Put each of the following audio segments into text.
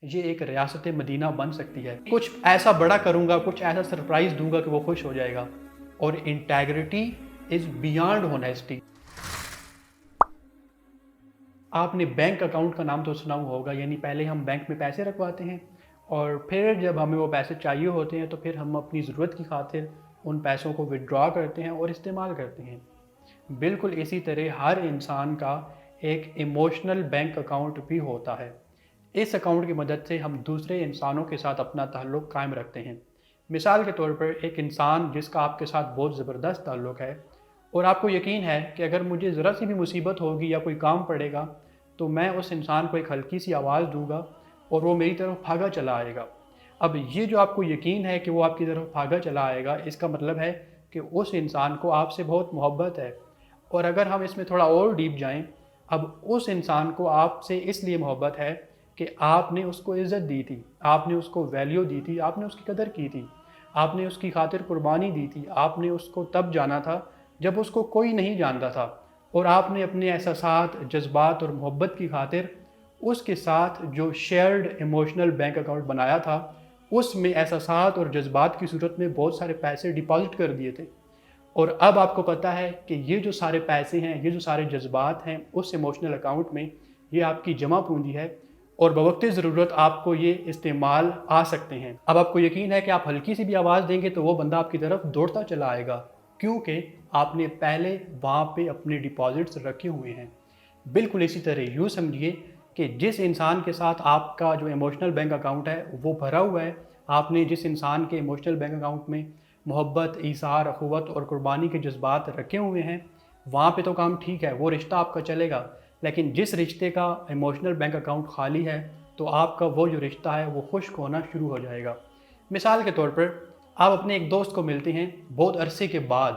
یہ ایک ریاست مدینہ بن سکتی ہے۔ کچھ ایسا بڑا کروں گا، کچھ ایسا سرپرائز دوں گا کہ وہ خوش ہو جائے گا۔ اور انٹیگریٹی از بیانڈ ہونیسٹی۔ آپ نے بینک اکاؤنٹ کا نام تو سنا ہوا ہوگا، یعنی پہلے ہم بینک میں پیسے رکھواتے ہیں اور پھر جب ہمیں وہ پیسے چاہیے ہوتے ہیں تو پھر ہم اپنی ضرورت کی خاطر ان پیسوں کو وڈرا کرتے ہیں اور استعمال کرتے ہیں۔ بالکل اسی طرح ہر انسان کا ایک ایموشنل بینک اکاؤنٹ بھی ہوتا ہے۔ اس اکاؤنٹ کی مدد سے ہم دوسرے انسانوں کے ساتھ اپنا تعلق قائم رکھتے ہیں۔ مثال کے طور پر ایک انسان جس کا آپ کے ساتھ بہت زبردست تعلق ہے اور آپ کو یقین ہے کہ اگر مجھے ذرا سی بھی مصیبت ہوگی یا کوئی کام پڑے گا تو میں اس انسان کو ایک ہلکی سی آواز دوں گا اور وہ میری طرف بھاگا چلا آئے گا۔ اب یہ جو آپ کو یقین ہے کہ وہ آپ کی طرف بھاگا چلا آئے گا، اس کا مطلب ہے کہ اس انسان کو آپ سے بہت محبت ہے۔ اور اگر ہم اس میں تھوڑا اور ڈیپ جائیں، اب اس انسان کو آپ سے اس لیے محبت ہے کہ آپ نے اس کو عزت دی تھی، آپ نے اس کو ویلیو دی تھی، آپ نے اس کی قدر کی تھی، آپ نے اس کی خاطر قربانی دی تھی، آپ نے اس کو تب جانا تھا جب اس کو کوئی نہیں جانتا تھا، اور آپ نے اپنے احساسات، جذبات اور محبت کی خاطر اس کے ساتھ جو شیئرڈ ایموشنل بینک اکاؤنٹ بنایا تھا اس میں احساسات اور جذبات کی صورت میں بہت سارے پیسے ڈپازٹ کر دیے تھے۔ اور اب آپ کو پتہ ہے کہ یہ جو سارے پیسے ہیں، یہ جو سارے جذبات ہیں اس ایموشنل اکاؤنٹ میں، یہ آپ کی جمع پونجی ہے اور بوقت ضرورت آپ کو یہ استعمال آ سکتے ہیں۔ اب آپ کو یقین ہے کہ آپ ہلکی سی بھی آواز دیں گے تو وہ بندہ آپ کی طرف دوڑتا چلا آئے گا، کیونکہ آپ نے پہلے وہاں پہ اپنے ڈپازٹس رکھے ہوئے ہیں۔ بالکل اسی طرح یوں سمجھیے کہ جس انسان کے ساتھ آپ کا جو ایموشنل بینک اکاؤنٹ ہے وہ بھرا ہوا ہے، آپ نے جس انسان کے ایموشنل بینک اکاؤنٹ میں محبت، ایثار، اخوت اور قربانی کے جذبات رکھے ہوئے ہیں، وہاں پہ تو کام ٹھیک ہے، وہ رشتہ آپ کا چلے گا۔ لیکن جس رشتے کا ایموشنل بینک اکاؤنٹ خالی ہے تو آپ کا وہ جو رشتہ ہے وہ خشک ہونا شروع ہو جائے گا۔ مثال کے طور پر آپ اپنے ایک دوست کو ملتے ہیں بہت عرصے کے بعد،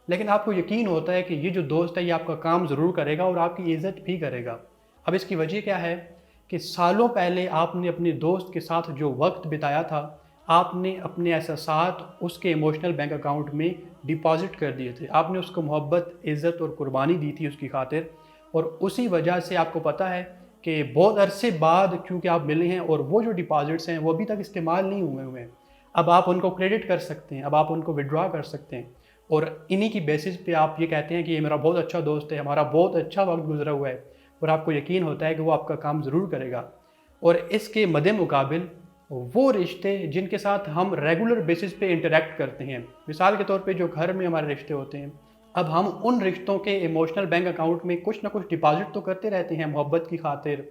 لیکن آپ کو یقین ہوتا ہے کہ یہ جو دوست ہے یہ آپ کا کام ضرور کرے گا اور آپ کی عزت بھی کرے گا۔ اب اس کی وجہ کیا ہے کہ سالوں پہلے آپ نے اپنے دوست کے ساتھ جو وقت بتایا تھا، آپ نے اپنے احساسات اس کے ایموشنل بینک اکاؤنٹ میں ڈپازٹ کر دیے تھے، آپ نے اس کو محبت، عزت اور قربانی دی تھی اس کی خاطر، اور اسی وجہ سے آپ کو پتہ ہے کہ بہت عرصے بعد چونکہ آپ ملے ہیں اور وہ جو ڈپازٹس ہیں وہ ابھی تک استعمال نہیں ہوئے ہیں، اب آپ ان کو کریڈٹ کر سکتے ہیں، اب آپ ان کو وڈرا کر سکتے ہیں، اور انہی کی بیسس پہ آپ یہ کہتے ہیں کہ یہ میرا بہت اچھا دوست ہے، ہمارا بہت اچھا وقت گزرا ہوا ہے، اور آپ کو یقین ہوتا ہے کہ وہ آپ کا کام ضرور کرے گا۔ اور اس کے مد مقابل وہ رشتے جن کے ساتھ ہم ریگولر بیسس پہ انٹریکٹ کرتے ہیں، مثال کے طور پہ جو گھر میں ہمارے رشتے ہوتے ہیں، اب ہم ان رشتوں کے ایموشنل بینک اکاؤنٹ میں کچھ نہ کچھ ڈپازٹ تو کرتے رہتے ہیں، محبت کی خاطر،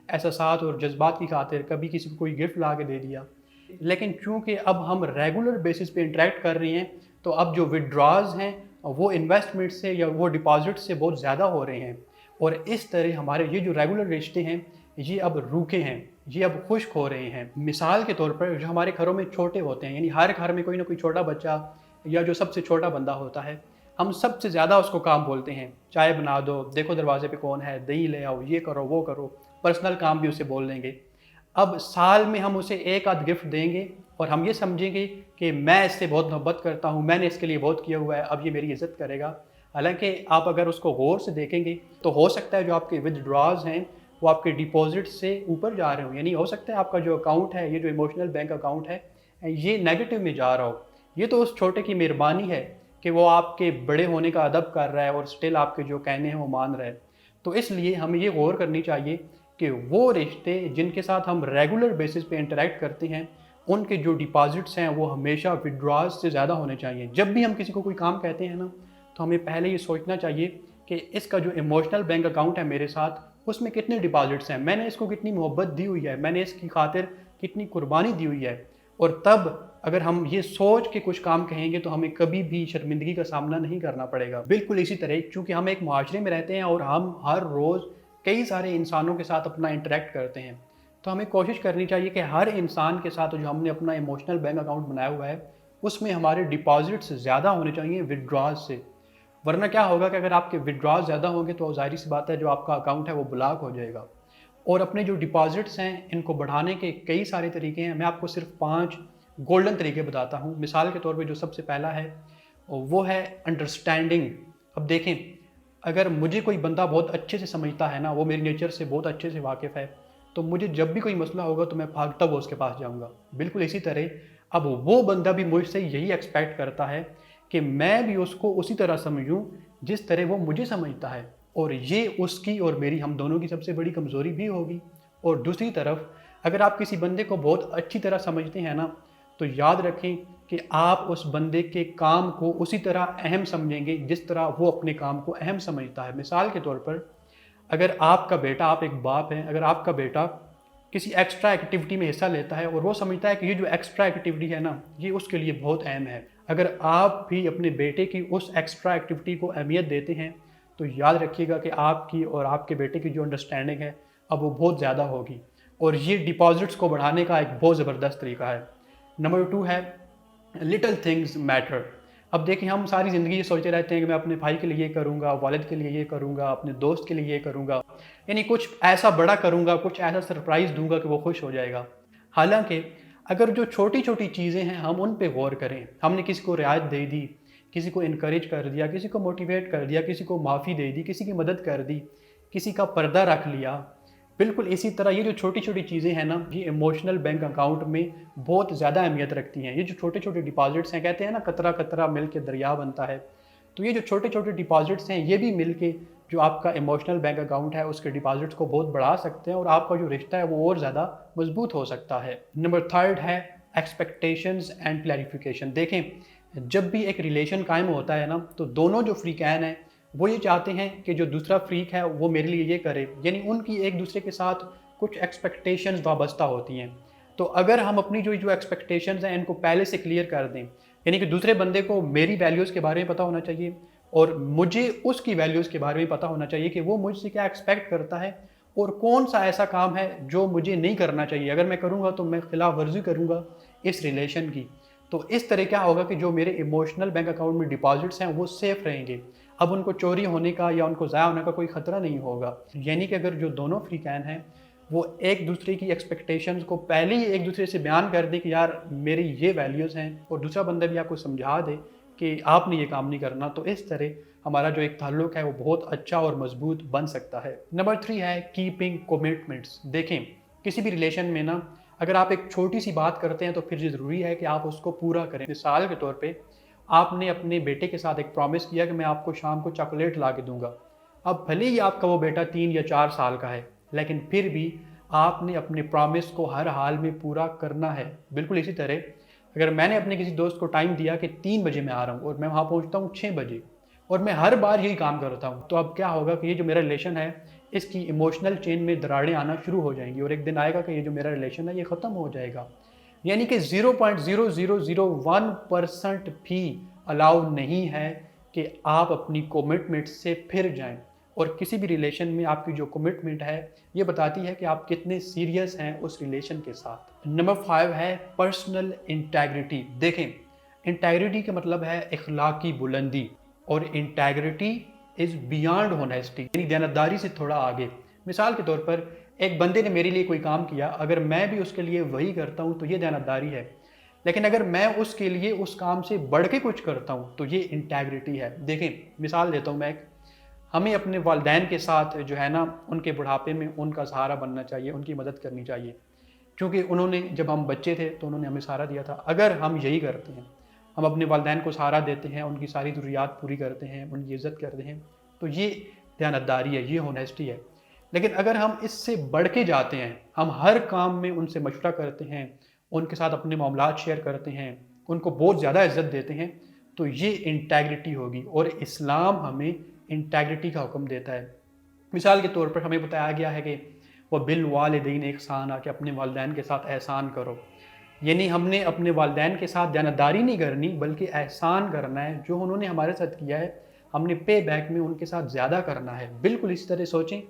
احساسات اور جذبات کی خاطر، کبھی کسی کو کوئی گفٹ لا کے دے دیا، لیکن چونکہ اب ہم ریگولر بیسس پہ انٹریکٹ کر رہے ہیں تو اب جو وڈراز ہیں وہ انویسٹمنٹ سے یا وہ ڈپازٹ سے بہت زیادہ ہو رہے ہیں، اور اس طرح ہمارے یہ جو ریگولر رشتے ہیں یہ اب روکے ہیں، یہ اب خشک ہو رہے ہیں۔ مثال کے طور پر جو ہمارے گھروں میں چھوٹے ہوتے ہیں، یعنی ہر گھر میں کوئی نہ کوئی چھوٹا بچہ یا جو سب سے چھوٹا بندہ ہوتا ہے، ہم سب سے زیادہ اس کو کام بولتے ہیں، چائے بنا دو، دیکھو دروازے پہ کون ہے، دہی لے آؤ، یہ کرو وہ کرو، پرسنل کام بھی اسے بول دیں گے۔ اب سال میں ہم اسے ایک آدھ گفٹ دیں گے اور ہم یہ سمجھیں گے کہ میں اس سے بہت محبت کرتا ہوں، میں نے اس کے لیے بہت کیا ہوا ہے، اب یہ میری عزت کرے گا۔ حالانکہ آپ اگر اس کو غور سے دیکھیں گے تو ہو سکتا ہے جو آپ کے ودڈراز ہیں وہ آپ کے ڈپازٹ سے اوپر جا رہے ہوں، یعنی ہو سکتا ہے آپ کا جو اکاؤنٹ ہے، یہ جو ایموشنل بینک اکاؤنٹ ہے، یہ نیگیٹو میں جا رہا ہو۔ یہ تو اس چھوٹے کی مہربانی ہے کہ وہ آپ کے بڑے ہونے کا ادب کر رہا ہے اور سٹل آپ کے جو کہنے ہیں وہ مان رہا ہے۔ تو اس لیے ہمیں یہ غور کرنی چاہیے کہ وہ رشتے جن کے ساتھ ہم ریگولر بیسس پہ انٹریکٹ کرتے ہیں، ان کے جو ڈپازٹس ہیں وہ ہمیشہ وڈراز سے زیادہ ہونے چاہیے۔ جب بھی ہم کسی کو کوئی کام کہتے ہیں نا تو ہمیں پہلے یہ سوچنا چاہیے کہ اس کا جو ایموشنل بینک اکاؤنٹ ہے میرے ساتھ، اس میں کتنے ڈپازٹس ہیں، میں نے اس کو کتنی محبت دی ہوئی ہے، میں نے اس کی خاطر کتنی قربانی دی ہوئی ہے، اور تب اگر ہم یہ سوچ کے کچھ کام کہیں گے تو ہمیں کبھی بھی شرمندگی کا سامنا نہیں کرنا پڑے گا۔ بالکل اسی طرح چونکہ ہم ایک معاشرے میں رہتے ہیں اور ہم ہر روز کئی سارے انسانوں کے ساتھ اپنا انٹریکٹ کرتے ہیں، تو ہمیں کوشش کرنی چاہیے کہ ہر انسان کے ساتھ جو ہم نے اپنا ایموشنل بینک اکاؤنٹ بنایا ہوا ہے اس میں ہمارے ڈپازٹس زیادہ ہونے چاہیے وڈراز سے، ورنہ کیا ہوگا کہ اگر آپ کے وڈراز زیادہ ہوں گے تو ظاہری سی بات ہے جو آپ کا اکاؤنٹ ہے وہ بلاک ہو جائے گا۔ اور اپنے جو ڈپازٹس ہیں ان کو بڑھانے کے کئی سارے طریقے ہیں، میں آپ کو صرف 5 گولڈن طریقے بتاتا ہوں۔ مثال کے طور پہ جو سب سے پہلا ہے وہ ہے انڈرسٹینڈنگ۔ اب دیکھیں، اگر مجھے کوئی بندہ بہت اچھے سے سمجھتا ہے نا، وہ میری نیچر سے بہت اچھے سے واقف ہے، تو مجھے جب بھی کوئی مسئلہ ہوگا تو میں بھاگتا ہوا اس کے پاس جاؤں گا۔ بالکل اسی طرح اب وہ بندہ بھی مجھ سے یہی ایکسپیکٹ کرتا ہے کہ میں بھی اس کو اسی طرح سمجھوں جس طرح وہ مجھے سمجھتا ہے، اور یہ اس کی اور میری، ہم دونوں کی سب سے بڑی کمزوری بھی ہوگی۔ اور دوسری طرف اگر آپ کسی بندے کو بہت اچھی طرح سمجھتے ہیں نا، تو یاد رکھیں کہ آپ اس بندے کے کام کو اسی طرح اہم سمجھیں گے جس طرح وہ اپنے کام کو اہم سمجھتا ہے۔ مثال کے طور پر اگر آپ کا بیٹا، آپ ایک باپ ہیں، اگر آپ کا بیٹا کسی ایکسٹرا ایکٹیویٹی میں حصہ لیتا ہے اور وہ سمجھتا ہے کہ یہ جو ایکسٹرا ایکٹیویٹی ہے نا، یہ اس کے لیے بہت اہم ہے، اگر آپ بھی اپنے بیٹے کی اس ایکسٹرا ایکٹیویٹی کو اہمیت دیتے ہیں تو یاد رکھیے گا کہ آپ کی اور آپ کے بیٹے کی جو انڈرسٹینڈنگ ہے اب وہ بہت زیادہ ہوگی، اور یہ ڈپازٹس کو بڑھانے کا ایک بہت زبردست طریقہ ہے۔ نمبر 2 ہے لٹل تھنگز میٹر۔ اب دیکھیں ہم ساری زندگی یہ سوچتے رہتے ہیں کہ میں اپنے بھائی کے لیے یہ کروں گا، والد کے لیے یہ کروں گا، اپنے دوست کے لیے یہ کروں گا، یعنی کچھ ایسا بڑا کروں گا، کچھ ایسا سرپرائز دوں گا کہ وہ خوش ہو جائے گا۔ حالانکہ اگر جو چھوٹی چھوٹی چیزیں ہیں ہم ان پہ غور کریں، ہم نے کسی کو رعایت دے دی، کسی کو انکریج کر دیا، کسی کو موٹیویٹ کر دیا، کسی کو معافی دے دی، کسی کی مدد کر دی، کسی کا پردہ رکھ لیا، بالکل اسی طرح یہ جو چھوٹی چھوٹی چیزیں ہیں نا، یہ ایموشنل بینک اکاؤنٹ میں بہت زیادہ اہمیت رکھتی ہیں۔ یہ جو چھوٹے چھوٹے ڈپازٹس ہیں، کہتے ہیں نا قطرہ قطرہ مل کے دریا بنتا ہے، تو یہ جو چھوٹے چھوٹے ڈپازٹس ہیں یہ بھی مل کے جو آپ کا ایموشنل بینک اکاؤنٹ ہے اس کے ڈپازٹس کو بہت بڑھا سکتے ہیں، اور آپ کا جو رشتہ ہے وہ اور زیادہ مضبوط ہو سکتا ہے۔ نمبر 3 ہے ایکسپیکٹیشنز اینڈ کلیریفیکیشن۔ دیکھیں جب بھی ایک ریلیشن قائم ہوتا ہے نا، تو دونوں جو فریقین ہیں وہ یہ چاہتے ہیں کہ جو دوسرا فریق ہے وہ میرے لیے یہ کرے، یعنی ان کی ایک دوسرے کے ساتھ کچھ ایکسپیکٹیشنز وابستہ ہوتی ہیں۔ تو اگر ہم اپنی جو ایکسپیکٹیشنز ہیں ان کو پہلے سے کلیئر کر دیں، یعنی کہ دوسرے بندے کو میری ویلیوز کے بارے میں پتہ ہونا چاہیے اور مجھے اس کی ویلیوز کے بارے میں پتہ ہونا چاہیے کہ وہ مجھ سے کیا ایکسپیکٹ کرتا ہے اور کون سا ایسا کام ہے جو مجھے نہیں کرنا چاہیے، اگر میں کروں گا تو میں خلاف ورزی کروں گا اس ریلیشن کی۔ تو اس طرح کیا ہوگا کہ جو میرے ایموشنل بینک اکاؤنٹ میں ڈپازٹس ہیں وہ سیف رہیں گے، اب ان کو چوری ہونے کا یا ان کو ضائع ہونے کا کوئی خطرہ نہیں ہوگا۔ یعنی کہ اگر جو دونوں فریقین ہیں وہ ایک دوسرے کی ایکسپیکٹیشنز کو پہلے ہی ایک دوسرے سے بیان کر دیں کہ یار میری یہ ویلیوز ہیں، اور دوسرا بندہ بھی آپ کو سمجھا دے کہ آپ نے یہ کام نہیں کرنا، تو اس طرح ہمارا جو ایک تعلق ہے وہ بہت اچھا اور مضبوط بن سکتا ہے۔ نمبر 3 ہے کیپنگ کمٹمنٹس۔ دیکھیں کسی بھی ریلیشن میں نا اگر آپ ایک چھوٹی سی بات کرتے ہیں تو پھر یہ ضروری ہے کہ آپ اس کو پورا کریں۔ مثال کے طور پہ آپ نے اپنے بیٹے کے ساتھ ایک پرومس کیا کہ میں آپ کو شام کو چاکلیٹ لا کے دوں گا، اب بھلے ہی آپ کا وہ بیٹا 3 یا 4 سال کا ہے، لیکن پھر بھی آپ نے اپنے پرومس کو ہر حال میں پورا کرنا ہے۔ بالکل اسی طرح اگر میں نے اپنے کسی دوست کو ٹائم دیا کہ 3 بجے میں آ رہا ہوں اور میں وہاں پہنچتا ہوں 6 بجے اور میں ہر بار یہی کام کرتا ہوں، تو اب کیا ہوگا کہ یہ جو میرا ریلیشن ہے اس کی ایموشنل چین میں دراڑیں آنا شروع ہو جائیں گی، اور ایک دن آئے گا کہ یہ جو میرا ریلیشن ہے یہ ختم ہو جائے گا۔ یعنی کہ 0.0001% بھی الاؤ نہیں ہے کہ آپ اپنی کمٹمنٹ سے پھر جائیں، اور کسی بھی ریلیشن میں آپ کی جو کمٹمنٹ ہے یہ بتاتی ہے کہ آپ کتنے سیریس ہیں اس ریلیشن کے ساتھ۔ نمبر 5 ہے پرسنل انٹیگریٹی۔ دیکھیں انٹیگریٹی کا مطلب ہے اخلاقی بلندی، اور انٹیگریٹی از بیانڈ ہونیسٹی، یعنی دیانتداری سے تھوڑا آگے۔ مثال کے طور پر ایک بندے نے میرے لیے کوئی کام کیا، اگر میں بھی اس کے لیے وہی کرتا ہوں تو یہ دیانتداری ہے، لیکن اگر میں اس کے لیے اس کام سے بڑھ کے کچھ کرتا ہوں تو یہ انٹیگریٹی ہے۔ دیکھیں مثال دیتا ہوں میں، ہمیں اپنے والدین کے ساتھ جو ہے نا ان کے بڑھاپے میں ان کا سہارا بننا چاہیے، ان کی مدد کرنی چاہیے، کیونکہ انہوں نے جب ہم بچے تھے تو انہوں نے ہمیں سہارا دیا تھا۔ اگر ہم یہی کرتے ہیں، ہم اپنے والدین کو سہارا دیتے ہیں، ان کی ساری ضروریات پوری کرتے ہیں، ان کی عزت کرتے ہیں، تو یہ دیانتداری ہے، یہ ہونیسٹی ہے۔ لیکن اگر ہم اس سے بڑھ کے جاتے ہیں، ہم ہر کام میں ان سے مشورہ کرتے ہیں، ان کے ساتھ اپنے معاملات شیئر کرتے ہیں، ان کو بہت زیادہ عزت دیتے ہیں، تو یہ انٹیگریٹی ہوگی، اور اسلام ہمیں انٹیگریٹی کا حکم دیتا ہے۔ مثال کے طور پر ہمیں بتایا گیا ہے کہ وہ بالوالدین احسانا، کہ اپنے والدین کے ساتھ احسان کرو، یعنی ہم نے اپنے والدین کے ساتھ دیانتداری نہیں کرنی بلکہ احسان کرنا ہے، جو انہوں نے ہمارے ساتھ کیا ہے ہم نے پے بیک میں ان کے ساتھ زیادہ کرنا ہے۔ بالکل اس طرح سوچیں،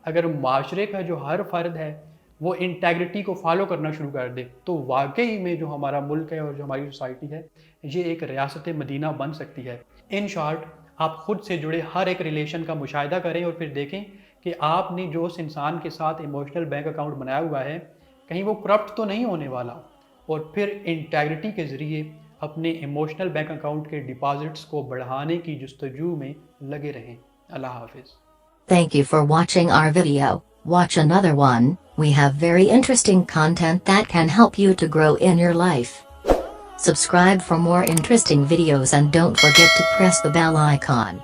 اگر معاشرے کا جو ہر فرد ہے وہ انٹیگریٹی کو فالو کرنا شروع کر دے تو واقعی میں جو ہمارا ملک ہے اور جو ہماری سوسائٹی ہے یہ ایک ریاست مدینہ بن سکتی ہے۔ ان شارٹ آپ خود سے جڑے ہر ایک ریلیشن کا مشاہدہ کریں اور پھر دیکھیں کہ آپ نے جو اس انسان کے ساتھ ایموشنل بینک اکاؤنٹ بنایا ہوا ہے کہیں وہ کرپٹ تو نہیں ہونے والا، اور پھر انٹیگریٹی کے ذریعے اپنے ایموشنل بینک اکاؤنٹ کے ڈپازٹس کو بڑھانے کی جستجو میں لگے رہیں۔ اللہ حافظ۔ Thank you for watching our video. Watch another one. We have very interesting content that can help you to grow in your life. Subscribe for more interesting videos and don't forget to press the bell icon.